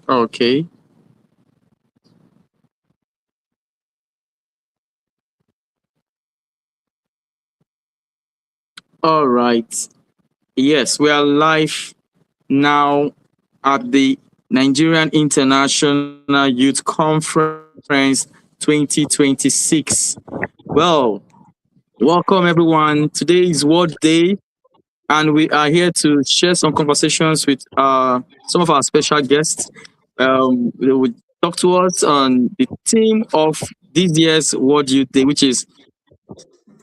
Okay. All right. Yes, we are live now at the Nigerian International Youth Conference 2026. Well, welcome everyone. Today is World Day, and we are here to share some conversations with some of our special guests. They will talk to us on the theme of this year's World Youth Day, which is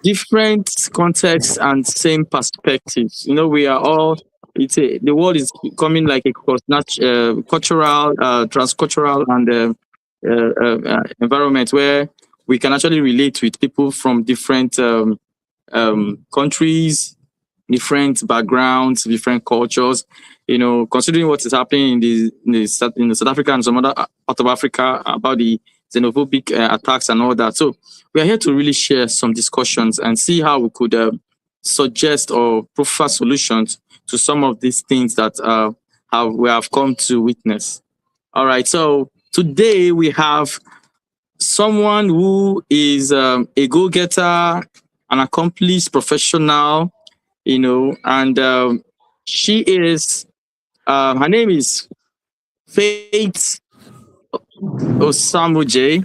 different contexts and same perspectives. You know, we are all. The world is becoming like a cultural, transcultural, and environment where we can actually relate with people from different countries, different backgrounds, different cultures. You know, considering what is happening in the South Africa and some other part of Africa about the xenophobic attacks and all that. So we are here to really share some discussions and see how we could suggest or prefer solutions to some of these things that we have come to witness. All right. So today we have someone who is a go-getter, an accomplished professional, you know, and she is her name is Faith Osamuje.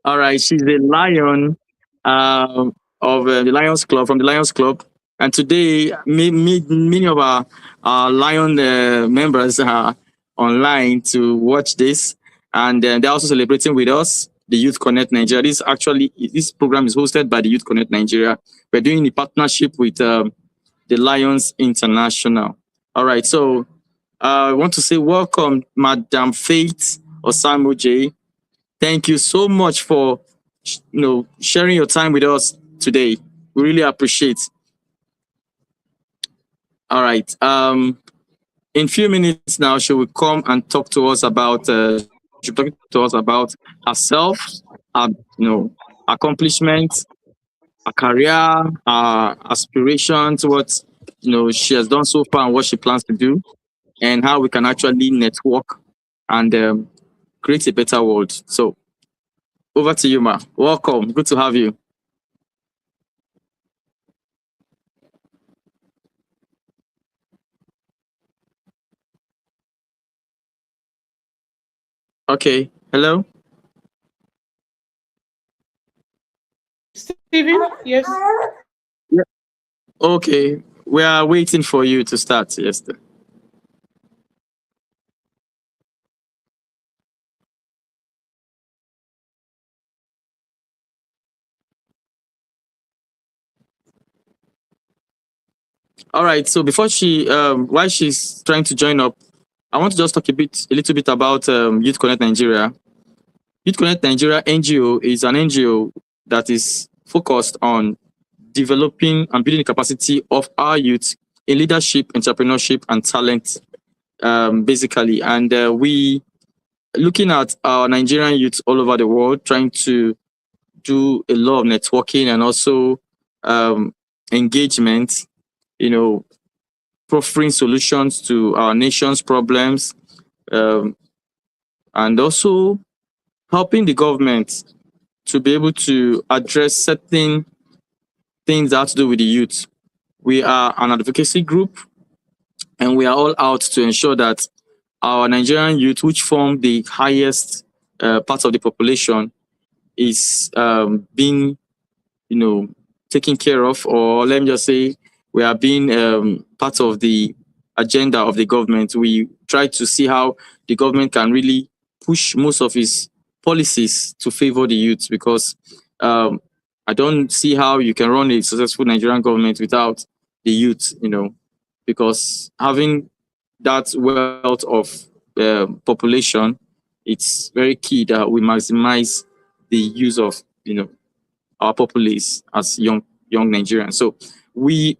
All right, she's a lion of the Lions Club from the Lions Club, and today many of our Lion members are online to watch this, and they're also celebrating with us. The Youth Connect Nigeria. This program is hosted by the Youth Connect Nigeria. We're doing a partnership with the Lions International. All right, so I want to say welcome, Madam Faith Osamuje. Thank you so much for sharing your time with us today. We really appreciate. All right. In few minutes now, she will come and talk to us about. She'll talk to us about herself, her accomplishments, her career, her aspirations, what she has done so far, and what she plans to do, and how we can actually network and create a better world. So over to you, Ma. Welcome. Good to have you. Okay. Hello. Steven, yes. Yeah. Okay. We are waiting for you to start. Yes. All right. So before while she's trying to join up, I want to just talk a little bit about Youth Connect Nigeria. Youth Connect Nigeria NGO is an NGO that is focused on developing and building the capacity of our youth in leadership, entrepreneurship, and talent, basically. And we looking at our Nigerian youth all over the world, trying to do a lot of networking and also engagement. You know, proffering solutions to our nation's problems, um, and also helping the government to be able to address certain things that have to do with the youth. We are an advocacy group, and we are all out to ensure that our Nigerian youth, which form the highest part of the population, is being, you know, taken care of, or let me just say, we are being part of the agenda of the government. We try to see how the government can really push most of its policies to favor the youth, because I don't see how you can run a successful Nigerian government without the youth, because having that wealth of population, it's very key that we maximize the use of our populace as young Nigerians. So we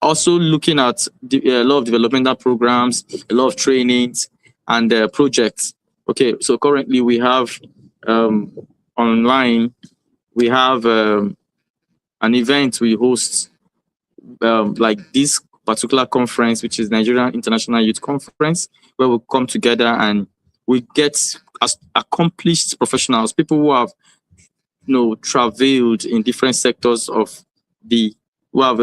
also looking at a lot of developmental programs, a lot of trainings and projects. Okay, so currently we have um, online, we have an event we host, like this particular conference, which is Nigerian International Youth Conference, where we come together and we get as accomplished professionals, people who have traveled in different sectors of the who have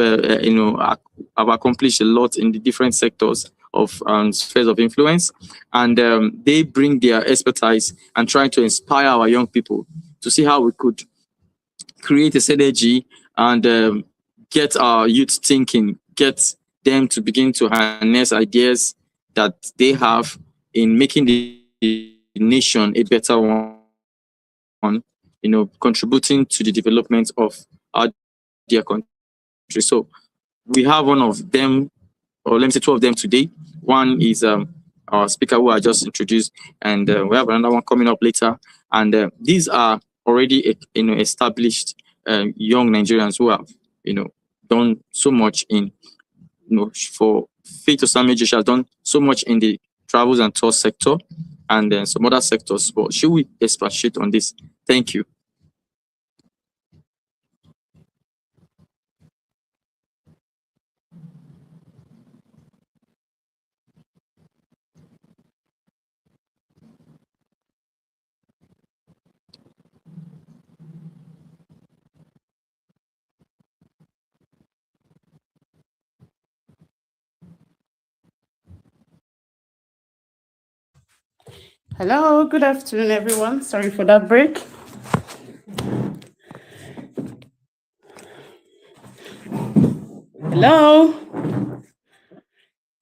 have accomplished a lot in the different sectors of spheres of influence, and they bring their expertise and try to inspire our young people to see how we could create a synergy and get our youth thinking, get them to begin to harness ideas that they have in making the nation a better one, contributing to the development of our dear country. So we have one of them, or let me say two of them today. One is our speaker who I just introduced, and we have another one coming up later. And these are already established young Nigerians who have done so much in for Faith Osameji. She has done so much in the travels and tour sector and then some other sectors. But should we expatiate on this? Thank you. Hello, good afternoon, everyone. Sorry for that break. Hello.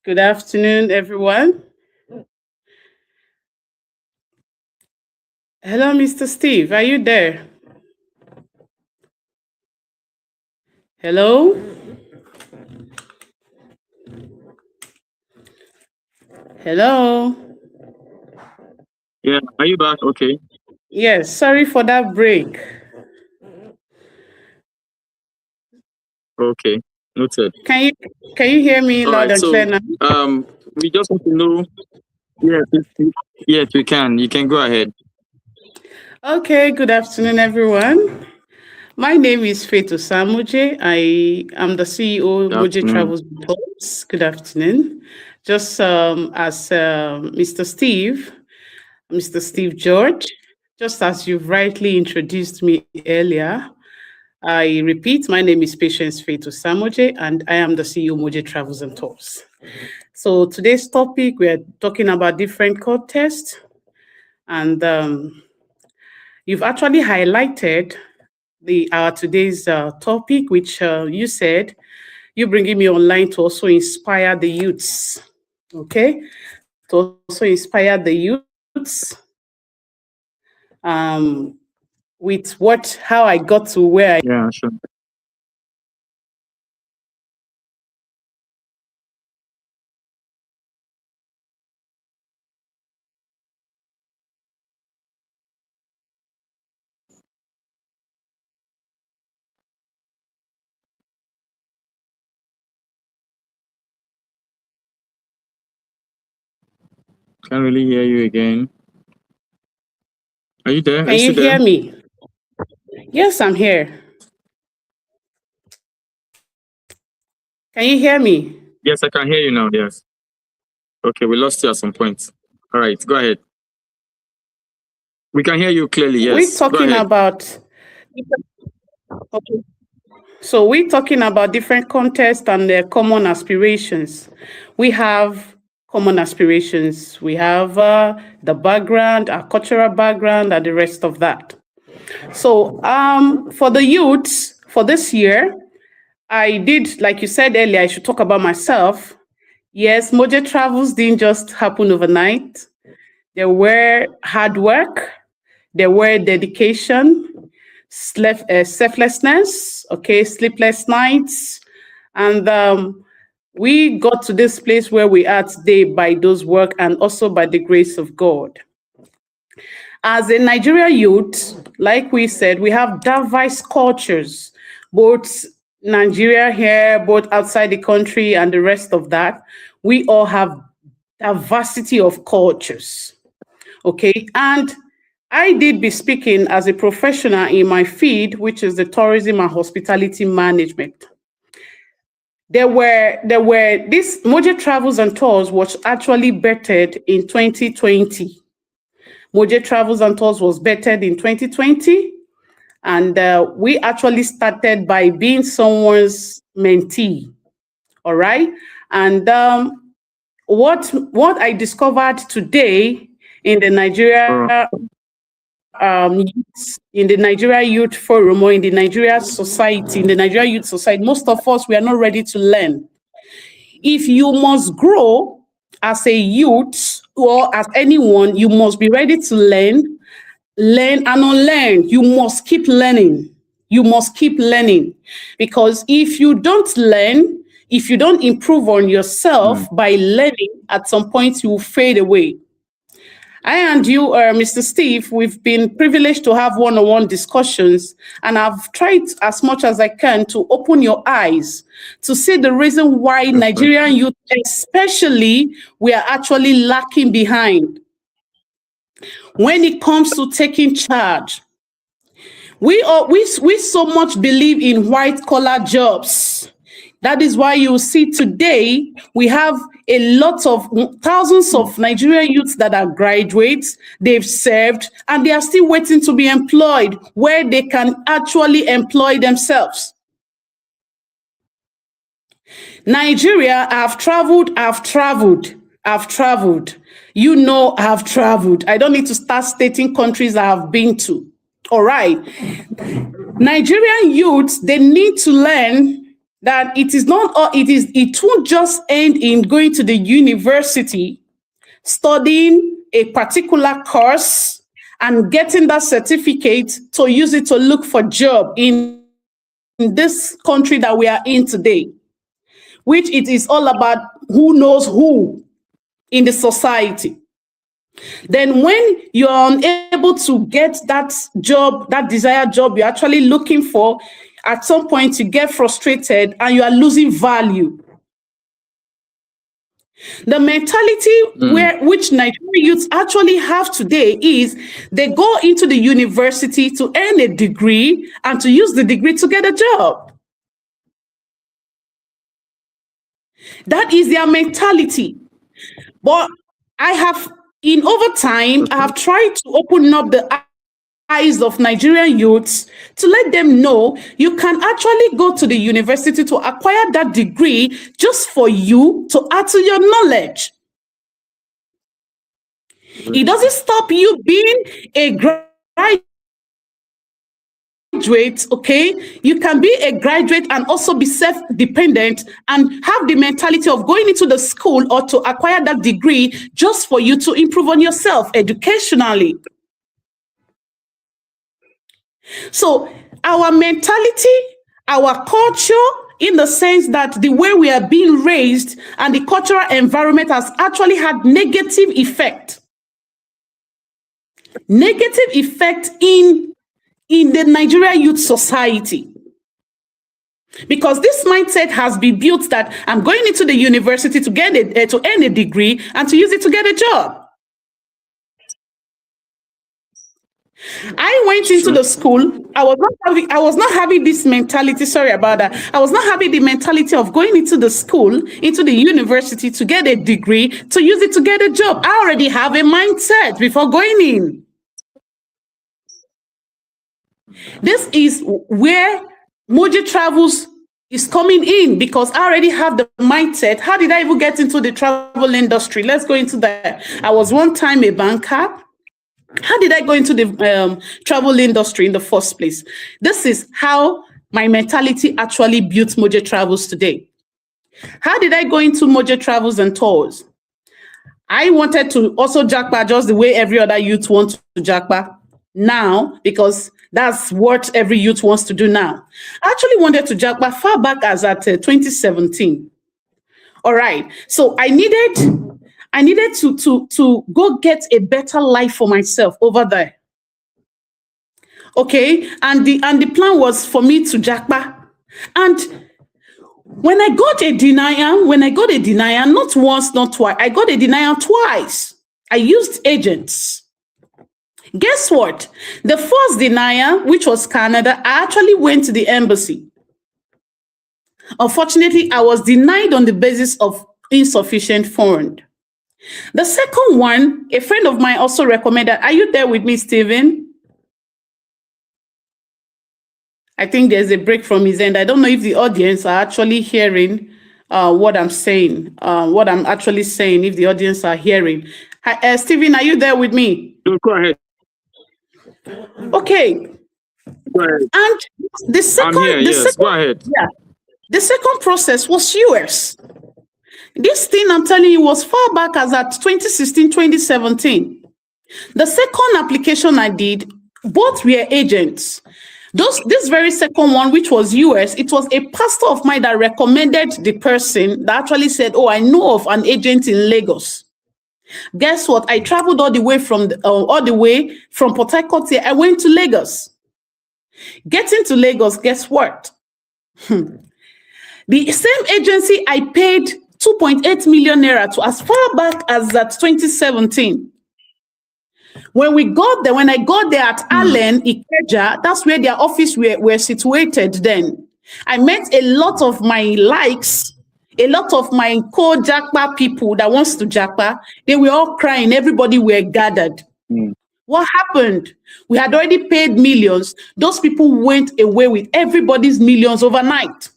Good afternoon, everyone. Hello, Mr. Steve. Are you there? Hello? Hello? Yeah, are you back? Okay. Yes, sorry for that break. Okay, noted. Can you hear me All loud right, and clear now? we just want to know. Yes, we can. You can go ahead. Okay, good afternoon, everyone. My name is Faith Osameji. I am the CEO of Good Moje afternoon. Travels and Tours. Good afternoon. Just as Mr. Steve George, just as you've rightly introduced me earlier, I repeat, my name is Patience Faith Osameji, and I am the CEO of Moje Travels and Tours. So today's topic, we're talking about different contests, and you've actually highlighted our today's topic, which you said you bringing me online to also inspire the youths. Okay, to also inspire the youths with how I got to where I. Yeah, sure. Can't really hear you again. Are you there? Are Can you you still there? hear me? Yes, I'm here. Can you hear me? Yes, I can hear you now. Yes. Okay, we lost you at some point. All right, go ahead. We can hear you clearly. We're Yes, go talking ahead. about. Okay. So we're talking about different contests and their common aspirations. We have common aspirations. We have the background, our cultural background, and the rest of that. So for the youths for this year, I did, like you said earlier, I should talk about myself. Yes, Moje Travels didn't just happen overnight. There were hard work, there were dedication, selflessness, okay, sleepless nights, and we got to this place where we are today by those work and also by the grace of God. As a Nigerian youth, like we said, we have diverse cultures, both Nigeria here, both outside the country and the rest of that. We all have diversity of cultures. Okay. And I did be speaking as a professional in my field, which is the tourism and hospitality management. This Moje Travels and Tours was actually bettered in 2020. Moje Travels and Tours was bettered in 2020. And we actually started by being someone's mentee. All right. And what I discovered today in the Nigeria in the Nigeria Youth Forum, or in the Nigeria Society, in the Nigeria Youth Society, most of us, we are not ready to learn. If you must grow as a youth or as anyone, you must be ready to learn and unlearn. You must keep learning. You must keep learning. Because if you don't learn, if you don't improve on yourself by learning, at some point you will fade away. I and you, Mr. Steve, we've been privileged to have one-on-one discussions, and I've tried as much as I can to open your eyes to see the reason why Nigerian youth, especially, we are actually lacking behind when it comes to taking charge. We so much believe in white-collar jobs. That is why you see today we have a lot of thousands of Nigerian youths that are graduates, they've served, and they are still waiting to be employed where they can actually employ themselves. Nigeria, I've traveled. You know, I've traveled. I don't need to start stating countries I have been to. All right. Nigerian youths, they need to learn that it won't just end in going to the university, studying a particular course and getting that certificate to use it to look for a job in this country that we are in today, which it is all about who knows who in the society. Then when you're unable to get that job, that desired job you're actually looking for, at some point you get frustrated and you are losing value. The mentality which Nigerian youths actually have today is they go into the university to earn a degree and to use the degree to get a job. That is their mentality. But over time, I have tried to open up the eyes of Nigerian youths to let them know you can actually go to the university to acquire that degree just for you to add to your knowledge. It doesn't stop you being a graduate, okay? You can be a graduate and also be self-dependent and have the mentality of going into the school or to acquire that degree just for you to improve on yourself educationally. So our mentality, our culture, in the sense that the way we are being raised and the cultural environment has actually had negative effect. Negative effect in the Nigerian youth society. Because this mindset has been built that I'm going into the university to get to earn a degree and to use it to get a job. I went into the school. I was not having this mentality. Sorry about that. I was not having the mentality of going into the school, into the university to get a degree, to use it to get a job. I already have a mindset before going in. This is where Moje Travels is coming in, because I already have the mindset. How did I even get into the travel industry? Let's go into that. I was one time a banker. How did I go into the travel industry in the first place? This is how my mentality actually built Moje Travels today. How did I go into Moje Travels and Tours? I wanted to also jackpot just the way every other youth wants to jackpot now, because that's what every youth wants to do now. I actually wanted to jackpot far back as at 2017. All right, so I needed to go get a better life for myself over there. Okay, and the plan was for me to jackpot. And when I got a denial, not once, not twice, I got a denial twice. I used agents. Guess what? The first denial, which was Canada, I actually went to the embassy. Unfortunately, I was denied on the basis of insufficient fund. The second one, a friend of mine also recommended. Are you there with me, Stephen? I think there's a break from his end. I don't know if the audience are actually hearing what I'm saying, what I'm actually saying, if the audience are hearing. Hi, Stephen, are you there with me? Go ahead. Okay. Go ahead. And the second, I'm here, yes. Go ahead. Yeah, the second process was US. This thing I'm telling you was far back as at 2016, 2017. The second application I did, both were agents. This very second one, which was US, it was a pastor of mine that recommended the person that actually said, oh, I know of an agent in Lagos. Guess what? I traveled all the way from Port Harcourt here. I went to Lagos. Getting to Lagos, guess what? The same agency I paid 2.8 million naira to as far back as that 2017. When I got there at Allen, Ikeja, that's where their office were situated then. I met a lot of my likes, a lot of my co-Jakpa people that wants to Jakpa. They were all crying. Everybody were gathered. What happened? We had already paid millions. Those people went away with everybody's millions overnight,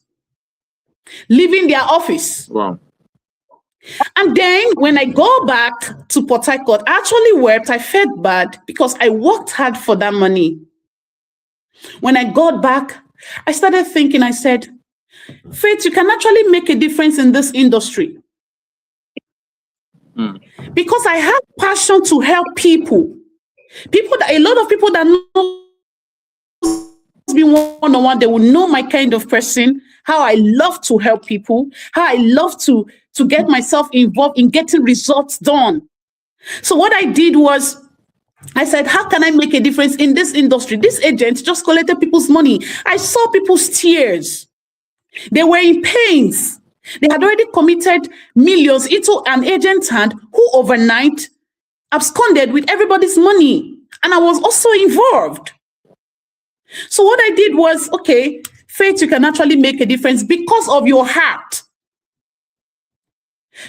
leaving their office. Wow. And then when I go back to Port Harcourt, I actually wept. I felt bad because I worked hard for that money. When I got back, I started thinking, I said, Faith, you can actually make a difference in this industry. Because I have passion to help people. A lot of people that know me one-on-one, they will know my kind of person, how I love to help people, how I love to get myself involved in getting results done. So what I did was, I said, how can I make a difference in this industry? This agent just collected people's money. I saw people's tears. They were in pains. They had already committed millions into an agent's hand who overnight absconded with everybody's money. And I was also involved. So what I did was, okay, Faith, you can actually make a difference because of your heart.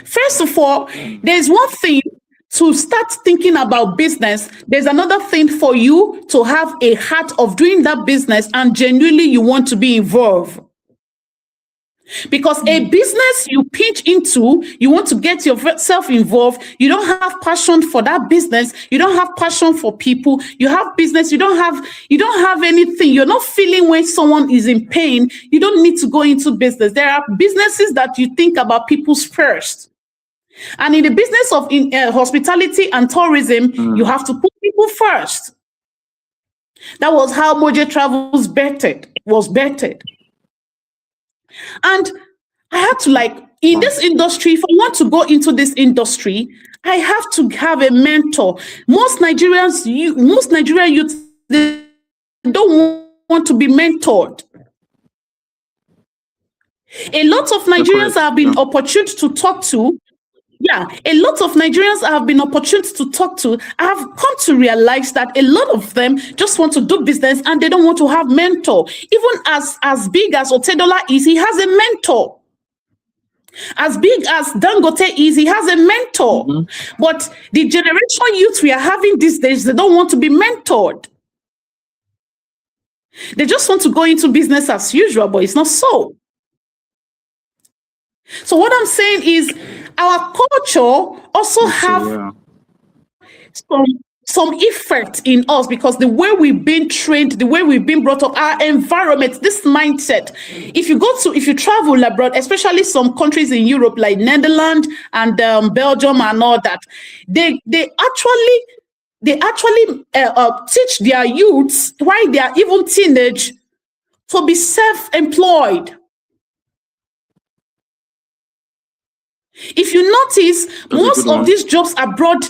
First of all, there's one thing to start thinking about business. There's another thing for you to have a heart of doing that business and genuinely you want to be involved. Because a business you pitch into, you want to get yourself involved. You don't have passion for that business. You don't have passion for people. You have business. You don't have anything. You're not feeling when someone is in pain. You don't need to go into business. There are businesses that you think about people first. And in the business of hospitality and tourism, you have to put people first. That was how Moje Travels was bettered. And I had to in this industry, if I want to go into this industry, I have to have a mentor. Most Nigerian youth, they don't want to be mentored. A lot of Nigerians have been opportune to talk to. Yeah, a lot of Nigerians have been opportune to talk to. I have come to realize that a lot of them just want to do business and they don't want to have mentor. Even as big as Otedola is, he has a mentor. As big as Dangote is, he has a mentor. But the generation youth we are having these days, they don't want to be mentored. They just want to go into business as usual, but it's not so. So what I'm saying is our culture also have some effect in us because the way we've been trained, the way we've been brought up, our environment, this mindset. If you travel abroad, especially some countries in Europe like Netherlands and Belgium and all that, they actually teach their youths while they are even teenage to be self-employed. If you notice, most of these jobs abroad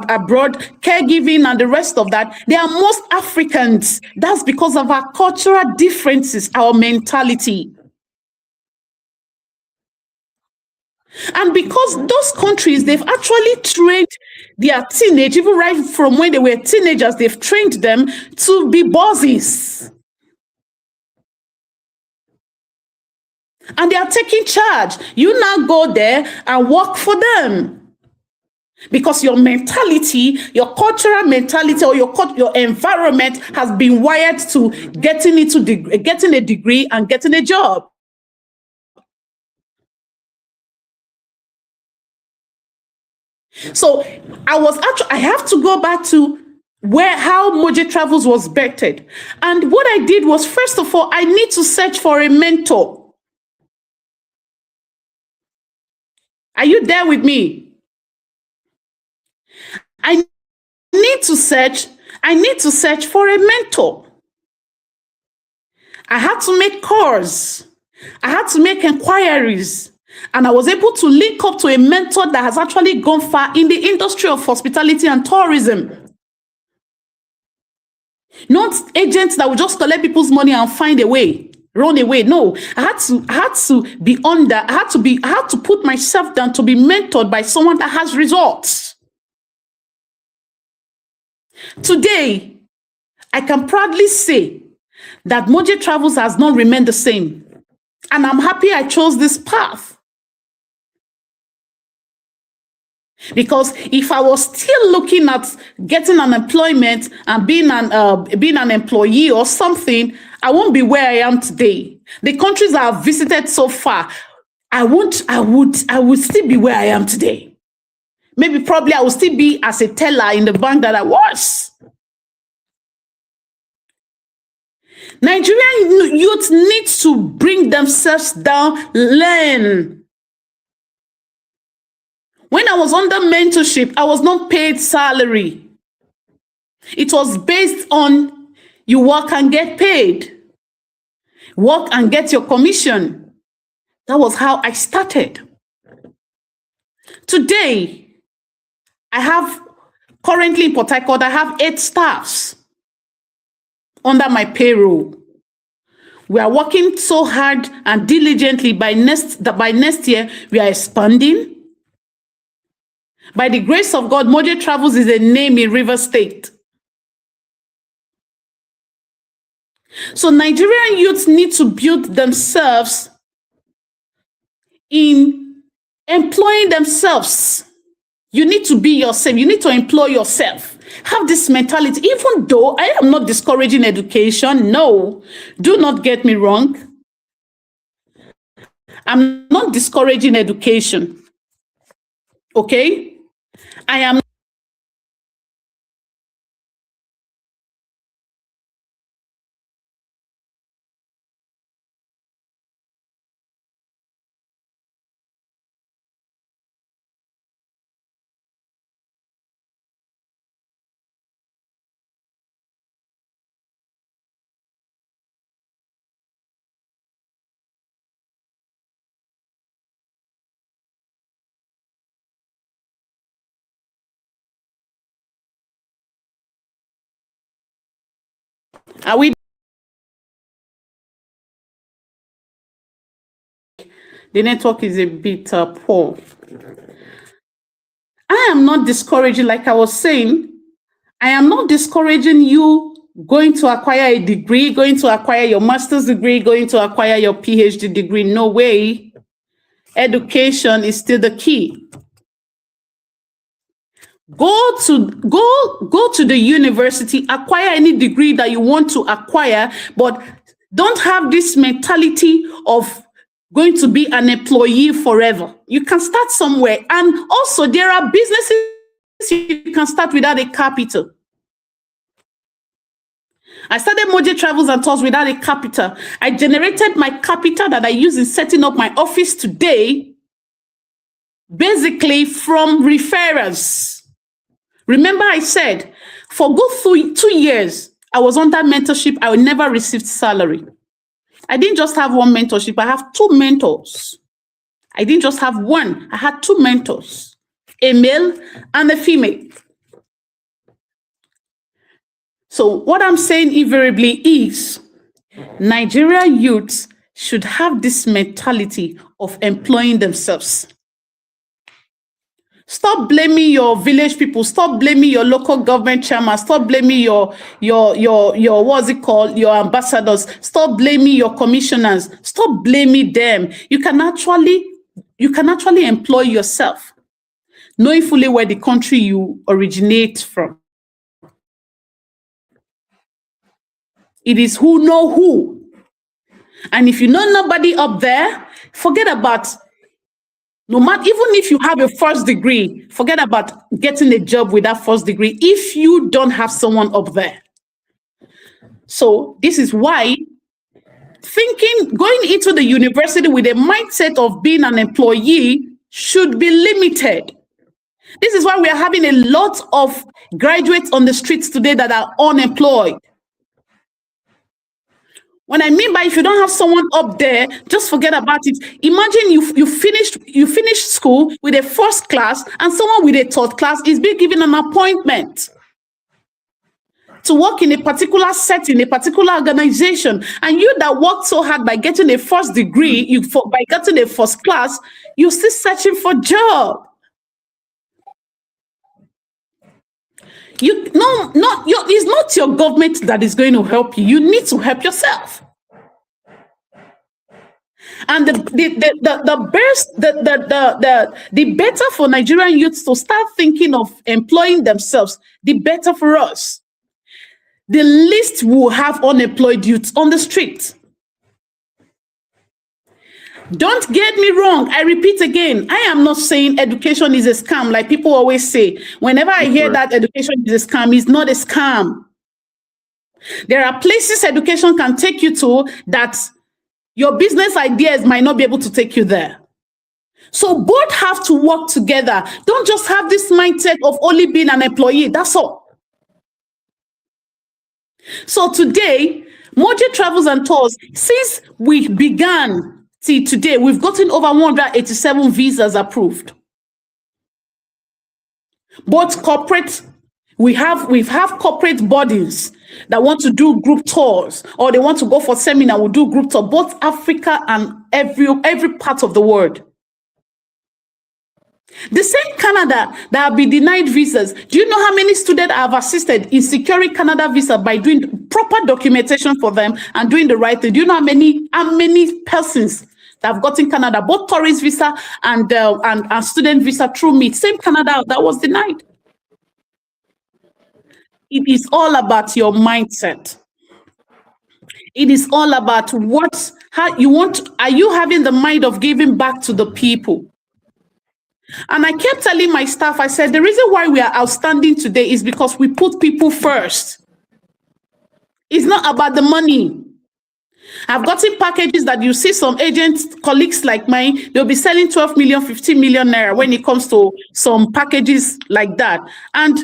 abroad, caregiving and the rest of that, they are most Africans. That's because of our cultural differences, our mentality. And because those countries, they've actually trained their teenage, even right from when they were teenagers, they've trained them to be bosses. and they are taking charge. You now go there and work for them. Because your mentality, your cultural mentality, or your environment has been wired to getting a degree and getting a job. So I have to go back to how Moje Travels was birthed. And what I did was, first of all, I need to search for a mentor. Are you there with me? I need to search for a mentor. I had to make calls. I had to make inquiries. And I was able to link up to a mentor that has actually gone far in the industry of hospitality and tourism. Not agents that will just collect people's money and find a way, run away. No, I had to be under. I had to put myself down to be mentored by someone that has results. Today, I can proudly say that Moje Travels has not remained the same. And I'm happy I chose this path. Because if I was still looking at getting an employment and being an employee or something, I won't be where I am today. The countries I have visited so far, I would still be where I am today. Maybe probably I will still be as a teller in the bank that I was. Nigerian youth need to bring themselves down, learn. When I was under mentorship, I was not paid salary. It was based on you work and get paid. Work and get your commission. That was how I started. Today, I have, currently in Port Harcourt, I have 8 staffs under my payroll. We are working so hard and diligently. By next year, we are expanding. By the grace of God, Moje Travels is a name in Rivers State. So Nigerian youths need to build themselves in employing themselves. You need to be yourself. You need to employ yourself. Have this mentality, even though I am not discouraging education. No, do not get me wrong. I'm not discouraging education. Okay? I am. Are we? The network is a bit poor. I am not discouraging, like I was saying, I am not discouraging you going to acquire a degree, going to acquire your master's degree, going to acquire your PhD degree. No way. Education is still the key. Go to the university, acquire any degree that you want to acquire, but don't have this mentality of going to be an employee forever. You can start somewhere. And also, there are businesses you can start without a capital. I started Moje Travels and Tours without a capital. I generated my capital that I use in setting up my office today, basically from referrals. Remember I said, for good 2 years, I was under mentorship. I never received salary. I didn't just have one mentorship. I have 2 mentors. I didn't just have one. I had 2 mentors, a male and a female. So what I'm saying invariably is Nigerian youths should have this mentality of employing themselves. Stop blaming your village people. Stop blaming your local government chairman. Stop blaming your what's it called? Your ambassadors. Stop blaming your commissioners. Stop blaming them. You can actually employ yourself, knowing fully where the country you originate from. It is who know who. And if you know nobody up there, forget about, no matter, even if you have a first degree, forget about getting a job with that first degree if you don't have someone up there. So this is why going into the university with a mindset of being an employee should be limited. This is why we are having a lot of graduates on the streets today that are unemployed. When I mean by if you don't have someone up there, just forget about it. Imagine you finished school with a first class and someone with a third class is being given an appointment to work in a particular setting, a particular organization. And you that worked so hard by getting a first degree, by getting a first class, you're still searching for a job. It's not your government that is going to help you. You need to help yourself. And the better for Nigerian youths to start thinking of employing themselves, the better for us. The least will have unemployed youths on the street. Don't get me wrong. I repeat again, I am not saying education is a scam like people always say. Whenever I hear that education is a scam, it's not a scam. There are places education can take you to that your business ideas might not be able to take you there. So both have to work together. Don't just have this mindset of only being an employee. That's all. So today, Moje Travels and Tours, since we began, see, today we've gotten over 187 visas approved. Both corporate, we've have corporate bodies that want to do group tours, or they want to go for seminar, we'll do group tour, both Africa and every part of the world. The same Canada that have been denied visas. Do you know how many students I have assisted in securing Canada visa by doing proper documentation for them and doing the right thing? Do you know how many persons that have gotten Canada, both tourist visa and student visa through me? Same Canada that was denied. It is all about your mindset. It is all about how you want. Are you having the mind of giving back to the people? And I kept telling my staff, I said, the reason why we are outstanding today is because we put people first. It's not about the money. I've gotten packages that you see some agents, colleagues like mine, they'll be selling 12 million, 15 million naira when it comes to some packages like that. And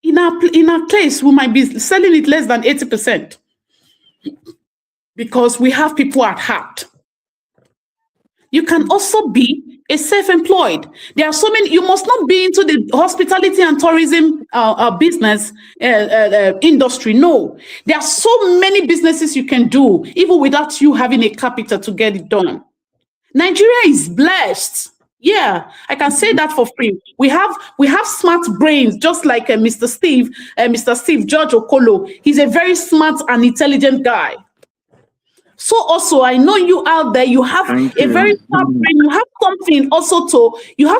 in our place, we might be selling it less than 80% because we have people at heart. You can also be a self-employed. There are so many. You must not be into the hospitality and tourism business industry. No, there are so many businesses you can do, even without you having a capital to get it done. Nigeria is blessed. Yeah, I can say that for free. We have smart brains, just like Mr. Steve George Okolo. He's a very smart and intelligent guy. So also, I know you out there, you have a very smart brain, you have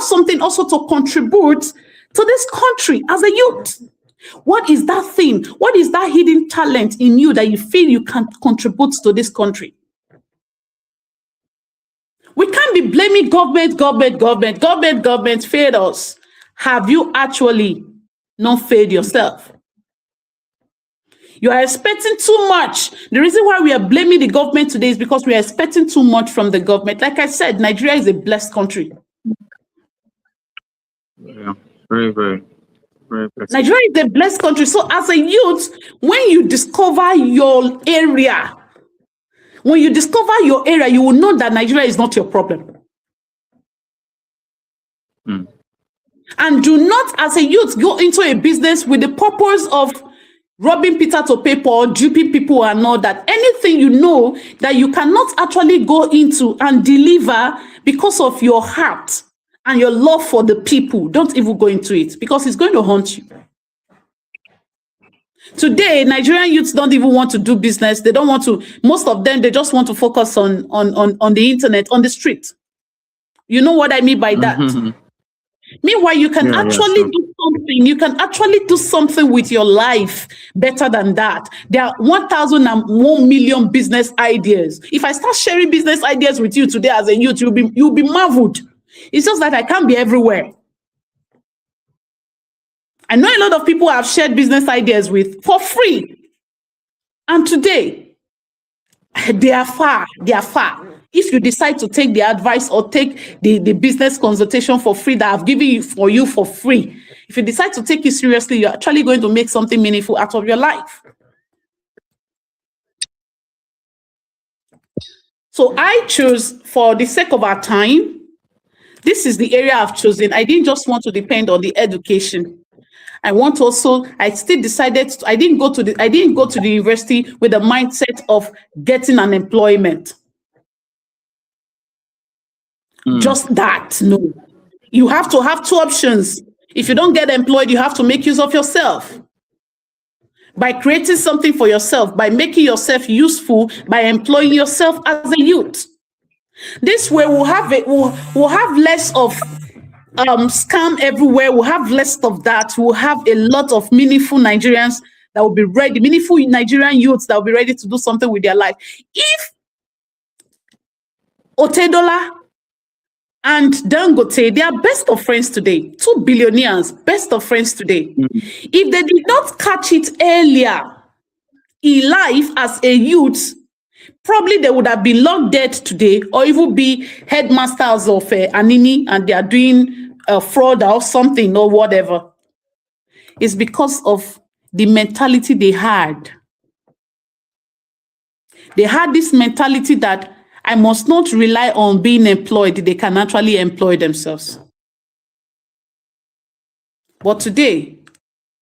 something also to contribute to this country as a youth. What is that thing? What is that hidden talent in you that you feel you can contribute to this country? We can't be blaming government failed us. Have you actually not failed yourself? You are expecting too much. The reason why we are blaming the government today is because we are expecting too much from the government. Like I said, Nigeria is a blessed country. Yeah, very, very, very blessed. Nigeria is a blessed country. So as a youth, when you discover your area, you will know that Nigeria is not your problem. And do not, as a youth, go into a business with the purpose of robbing Peter to pay Paul, duping people and all that. Anything you know that you cannot actually go into and deliver because of your heart and your love for the people, don't even go into it because it's going to haunt you. Today, Nigerian youths don't even want to do business. They don't want to, most of them, they just want to focus on the internet, on the street. You know what I mean by that? Mm-hmm. Meanwhile, you can actually sure. do something. You can actually do something with your life better than that. There are 1,001 million business ideas. If I start sharing business ideas with you today as a youth, you'll be marveled. It's just that I can't be everywhere. I know a lot of people I've shared business ideas with for free. And today, they are far. They are far. If you decide to take the advice or take the business consultation for free that I've given you for free, if you decide to take it seriously, you're actually going to make something meaningful out of your life. So I chose, for the sake of our time, this is the area I've chosen. I didn't just want to depend on the education. I still decided, I didn't go to the university with the mindset of getting an employment. Just that, no. You have to have two options. If you don't get employed, you have to make use of yourself. By creating something for yourself, by making yourself useful, by employing yourself as a youth. This way we'll have less of scam everywhere. We'll have less of that. We'll have a lot of meaningful Nigerians that will be ready, meaningful Nigerian youths that will be ready to do something with their life. If Otedola and Dangote, they are best of friends today. 2 billionaires, best of friends today. If they did not catch it earlier in life as a youth, probably they would have been locked dead today, or even be headmasters of Anini, and they are doing fraud or something or whatever. It's because of the mentality they had. They had this mentality that I must not rely on being employed. They can actually employ themselves. But today,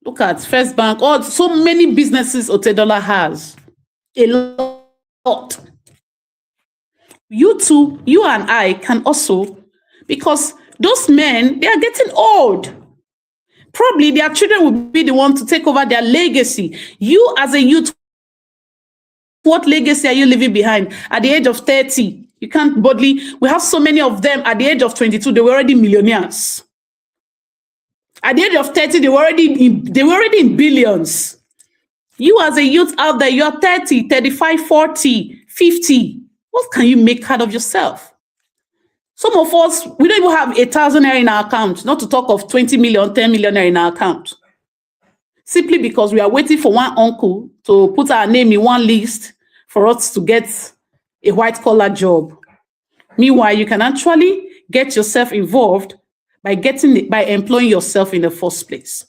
look at First Bank, so many businesses Otedola has. A lot. You too, you and I can also, because those men, they are getting old. Probably their children will be the one to take over their legacy. You as a youth, what legacy are you leaving behind? At the age of 30, you can't boldly, we have so many of them at the age of 22, they were already millionaires. At the age of 30, they were already in billions. You as a youth out there, you're 30, 35, 40, 50. What can you make out of yourself? Some of us, we don't even have 1,000 naira in our account, not to talk of 20 million, 10 million naira in our account. Simply because we are waiting for one uncle to put our name in one list for us to get a white-collar job. Meanwhile, you can actually get yourself involved by employing yourself in the first place.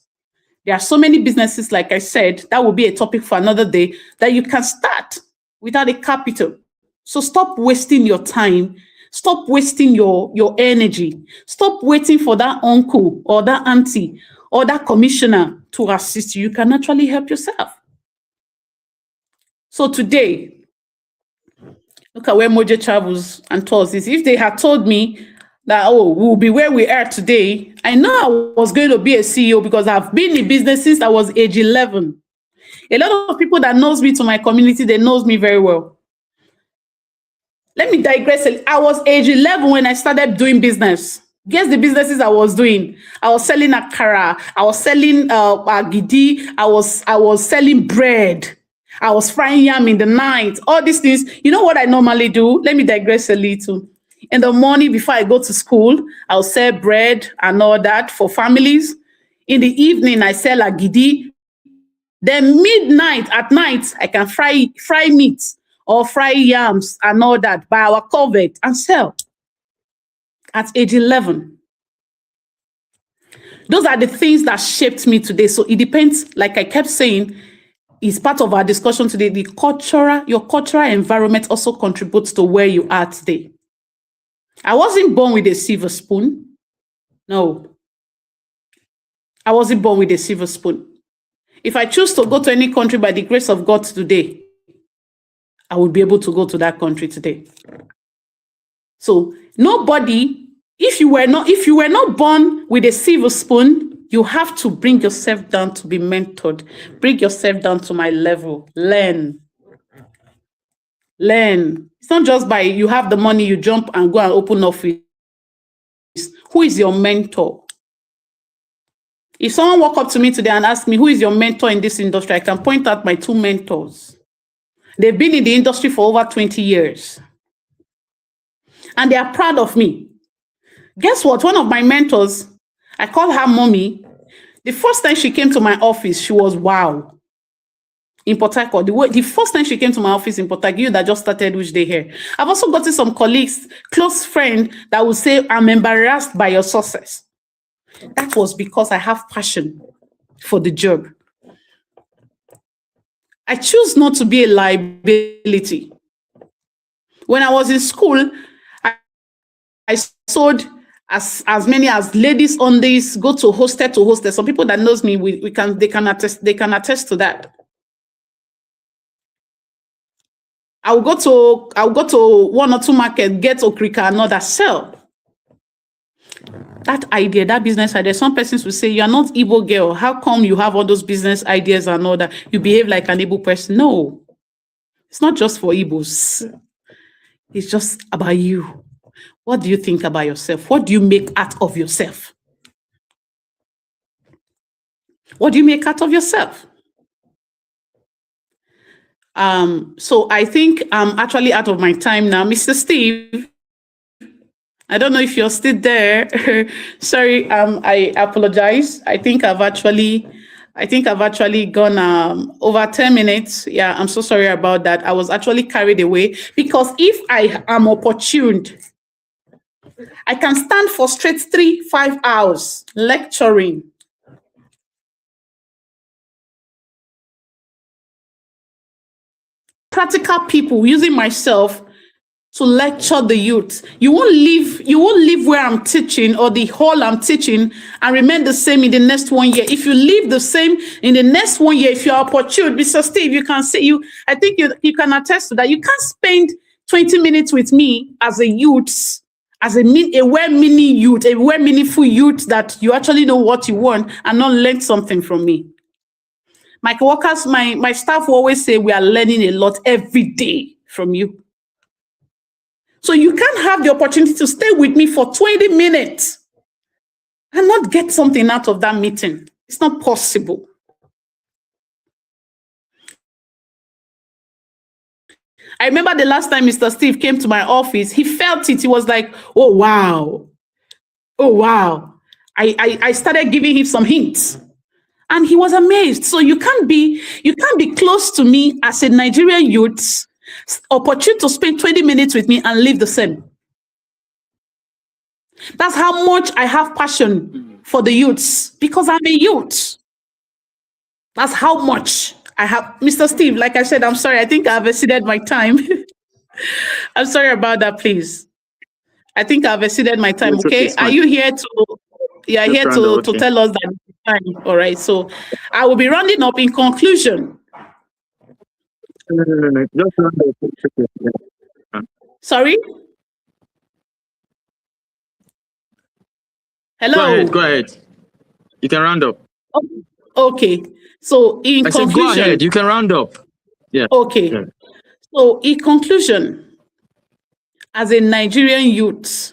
There are so many businesses, like I said, that will be a topic for another day, that you can start without a capital. So stop wasting your time. Stop wasting your energy. Stop waiting for that uncle or that auntie or that commissioner to assist you. You can actually help yourself. So today, look at where Mojo travels and tours is. If they had told me that, we'll be where we are today, I know I was going to be a CEO because I've been in business since I was age 11. A lot of people that knows me to my community, they knows me very well. Let me digress. I was age 11 when I started doing business. Guess the businesses I was doing. I was selling akara. I was selling agidi. I was selling bread. I was frying yam in the night. All these things. You know what I normally do? Let me digress a little. In the morning before I go to school, I'll sell bread and all that for families. In the evening, I sell agidi. Then at night, I can fry meat or fry yams and all that by our covert and sell. At age 11. Those are the things that shaped me today. So it depends, like I kept saying, is part of our discussion today. Your cultural environment also contributes to where you are today. I wasn't born with a silver spoon. No. I wasn't born with a silver spoon. If I choose to go to any country by the grace of God today, I would be able to go to that country today. So nobody if you were not born with a silver spoon, you have to bring yourself down to be mentored. Bring yourself down to my level. Learn. It's not just by you have the money, you jump and go and open office. Who is your mentor? If someone walk up to me today and ask me, who is your mentor in this industry? I can point out my two mentors. They've been in the industry for over 20 years. And they are proud of me. Guess what? One of my mentors, I call her mommy. The first time she came to my office, she was wow. In Port Harcourt, the first time she came to my office in Port Harcourt, you that just started which day here. I've also gotten some colleagues, close friends that will say, I'm embarrassed by your success. That was because I have passion for the job. I choose not to be a liability. When I was in school, I sold as many as ladies on this, go to hostel. Some people that knows me, they can attest to that. I'll go to one or two market, get okrika, another sell. That idea, that business idea, some persons will say, you're not Igbo girl. How come you have all those business ideas and all that? You behave like an Igbo person. No, it's not just for Igbos. It's just about you. What do you think about yourself? What do you make out of yourself? What do you make out of yourself? So I think I'm actually out of my time now. Mr. Steve, I don't know if you're still there. Sorry, I apologize. I think I've actually gone over 10 minutes. Yeah, I'm so sorry about that. I was actually carried away because if I am opportuned, I can stand for straight 3-5 hours lecturing. Practical people using myself to lecture the youth. You won't leave where I'm teaching or the hall I'm teaching and remain the same in the next 1 year. If you leave the same in the next 1 year, if you're opportune, Mr. Steve, you can say I think you can attest to that. You can't spend 20 minutes with me as a youth, as a mini youth, a meaningful youth that you actually know what you want and not learn something from me. My workers, my staff will always say we are learning a lot every day from you. So you can't have the opportunity to stay with me for 20 minutes and not get something out of that meeting. It's not possible. I remember the last time Mr. Steve came to my office, he felt it. He was like, oh, wow. Oh, wow. I started giving him some hints. And he was amazed. So you can't be close to me as a Nigerian youth, opportune to spend 20 minutes with me and live the same. That's how much I have passion for the youths because I'm a youth. That's how much I have. Mr. Steve, like I said, I'm sorry. I think I've exceeded my time. I'm sorry about that, please. I think I've exceeded my time. Okay. Are you here to? Yeah, here to tell us that it's time. All right. So I will be rounding up in conclusion. No. Just round up. Sorry? Hello? Go ahead. You can round up. Okay. So in conclusion. Go ahead. You can round up. Yeah. Okay. Yeah. So in conclusion, as a Nigerian youth,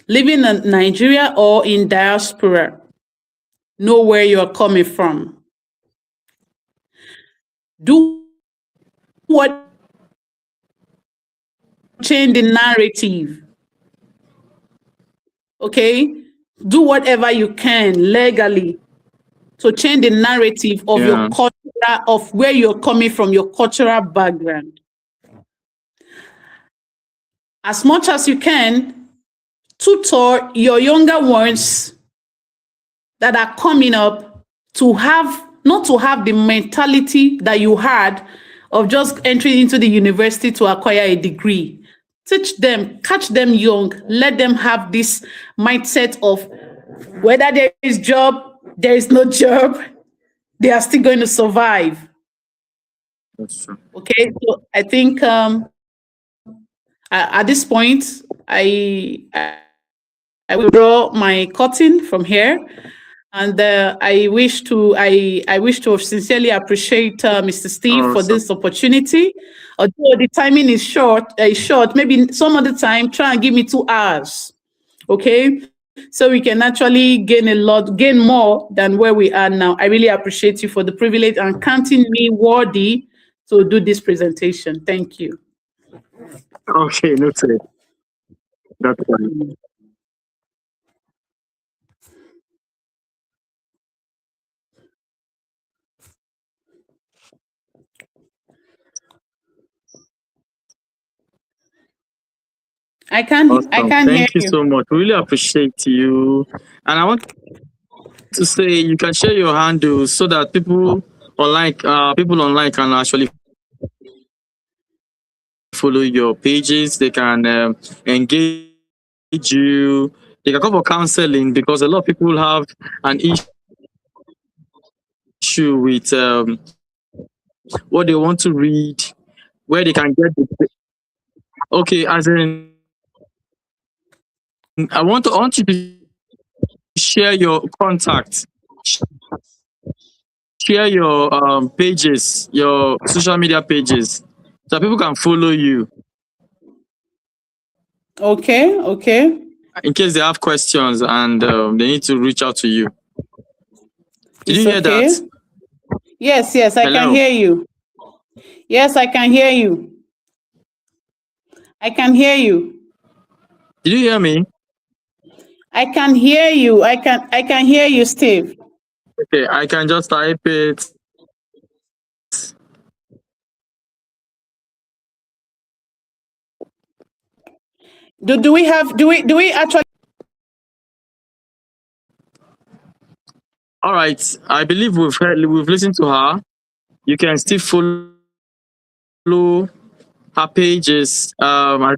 living in Nigeria or in diaspora, know where you're coming from. Do what change the narrative. Okay? Do whatever you can legally to change the narrative of your culture, of where you're coming from, your cultural background. As much as you can, tutor your younger ones that are coming up to not to have the mentality that you had of just entering into the university to acquire a degree. Teach them, catch them young, let them have this mindset of whether there is job, there is no job, they are still going to survive. That's true. Okay, so I think at this point, I I will draw my curtain from here. And I wish to sincerely appreciate Mr. Steve for Awesome. this opportunity. Although the timing is short, maybe some other time try and give me 2 hours, okay? So we can actually gain more than where we are now. I really appreciate you for the privilege and counting me worthy to do this presentation. Thank you. Okay, noted. That's fine. I Awesome. can't hear Thank you you. so much. We really appreciate you. And I want to say you can share your handles so that people online can actually follow your pages. They can engage you. They can come for counseling because a lot of people have an issue with what they want to read, where they can get okay, as in I want you to share your contact, share your pages, your social media pages, so people can follow you Okay, okay. in case they have questions and they need to reach out to you. Did you It's hear that? okay. Yes, I can Hello. hear you. Yes, I can hear you. I can hear you. Did you hear me? I can hear you. I can hear you, Steve. Okay, I can just type it. Do we actually All right. I believe we've listened to her. You can still follow her pages at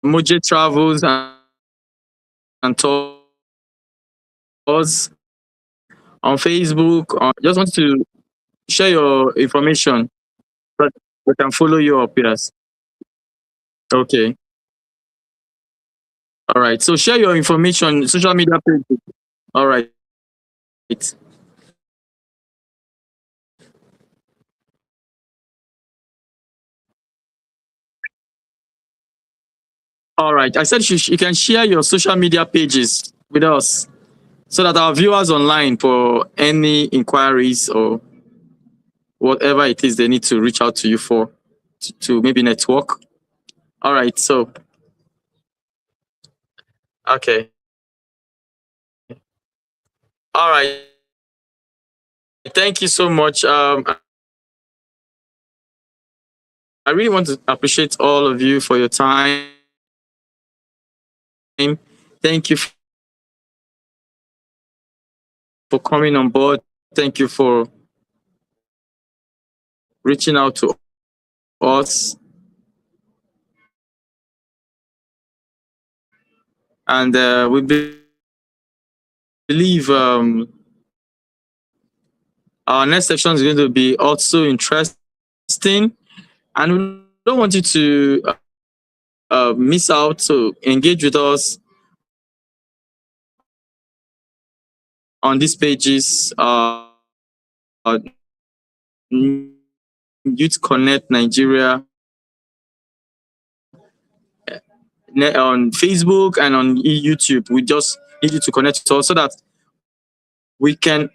Moje Travels and Tours on Facebook. Just want to share your information so that we can follow you up. Yes. Okay. All right. So share your information, social media pages. All right. All right. I said you can share your social media pages with us so that our viewers online for any inquiries or whatever it is they need to reach out to you for to maybe network. All right. So, okay. All right. Thank you so much. I really want to appreciate all of you for your time. Thank you for coming on board. Thank you for reaching out to us. And we believe our next section is going to be also interesting. And we don't want you to miss out. So engage with us on these pages. Youth Connect Nigeria on Facebook and on YouTube. We just need you to connect with us so that we can